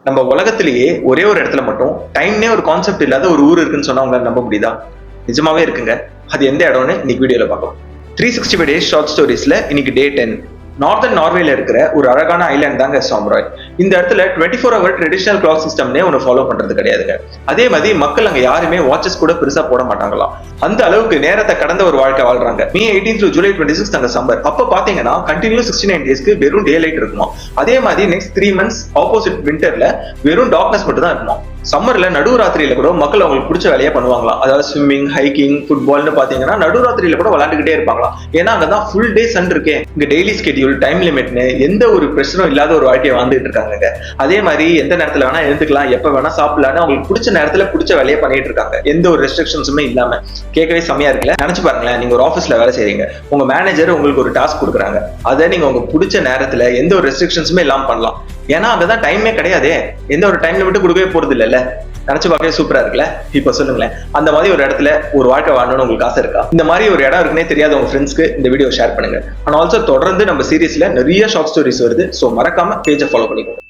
நம்ம உலகத்திலேயே ஒரே ஒரு இடத்துல மட்டும் டைம்னே ஒரு கான்செப்ட் இல்லாத ஒரு ஊர் இருக்குன்னு சொன்னா உங்களால நம்ப முடியுதா? நிஜமாவே இருக்குங்க. அது எந்த இடம்னு இன்னைக்கு வீடியோல பார்க்கலாம். 365 டேஸ் ஷார்ட் ஸ்டோரிஸ்ல இன்னைக்கு டே 10. நார்தன் நார்வேல இருக்கிற ஒரு அழகான ஐலாண்ட் தாங்க சாம்ராய். இந்த இடத்துல 24 hour ட்ரெடிஷனல் கிளாக் சிஸ்டம்னே ஒன்று ஃபாலோ பண்றது கிடையாதுங்க. அதே மாதிரி மக்கள் அங்க யாருமே வாட்சஸ் கூட பெருசா போட மாட்டாங்களாம். அந்த அளவுக்கு நேரத்தை கடந்த ஒரு வாழ்க்கை வாழ்றாங்க. மே 18 to July 26 அங்க சம்மர். அப்ப பாத்தீங்கன்னா கண்டினியூ 69 டேஸ்க்கு வெறும் டே லைட் இருக்குமா. அதே மாதிரி நெக்ஸ்ட் 3 months ஆப்போசிட் விண்டர்ல வெறும் டார்க்னஸ் மட்டும் தான் இருக்குமா. சம்மர்ல நடுராத்திரியில கூட மக்கள் அவங்களுக்கு பிடிச்ச வேலையை பண்ணுவாங்களாம். அதாவது ஸ்விம்மிங், ஹைக்கிங், ஃபுட்பால்னு பாத்தீங்கன்னா நடுராத்திரியில கூட விளையாண்டுக்கிட்டே இருப்பாங்களாம். ஏன்னா அங்கதான் ஃபுல் டே சன் இருக்கே. இங்க டெய்லி ஸ்கெடியூல், டைம் லிமிட்னு எந்த ஒரு பிரச்சனையும் இல்லாத ஒரு வாழ்க்கையை வாழ்ந்துட்டு இருக்காங்க. அதே மாதிரி எந்த நேரத்துல வேணா எழுந்துக்கலாம், எப்ப வேணா சாப்பிடலாம்னு அவங்களுக்கு பிடிச்ச நேரத்துல பிடிச்ச வேலையை பண்ணிட்டு இருக்காங்க. எந்த ஒரு ரெஸ்ட்ரிக்ஷன்ஸுமே இல்லாம. கேட்கவே செம்மையா இருக்குல்ல? நினைச்சு பாருங்களேன், நீங்க ஒரு ஆஃபீஸ்ல வேலை செய்றீங்க. உங்க மேனேஜர் உங்களுக்கு ஒரு டாஸ்க் கொடுக்குறாங்க. அதை நீங்க உங்க பிடிச்ச நேரத்துல எந்த ஒரு ரெஸ்ட்ரிக்ஷன்ஸுமே இல்லாம பண்ணலாம். ஏன்னா அங்கதான் டைமே கிடையாதே. எந்த ஒரு டைம் லிமிட்டும் கொடுக்கவே போறது இல்லைல்ல. நினைச்சு பார்க்கவே சூப்பரா இருக்குல்ல? இப்ப சொல்லுங்களேன், அந்த மாதிரி ஒரு இடத்துல ஒரு வாழ்க்கை வாழணும்னு உங்களுக்கு ஆசை இருக்கா? இந்த மாதிரி ஒரு இடம் இருக்குன்னே தெரியாத உங்க ஃப்ரெண்ட்ஸ்க்கு இந்த வீடியோ ஷேர் பண்ணுங்க. அண்ட் ஆல்சோ தொடர்ந்து நம்ம சீரீஸ்ல நிறைய ஷார்ட் ஸ்டோரிஸ் வருது. ஸோ மறக்காம பேஜை ஃபாலோ பண்ணிக்கோங்க.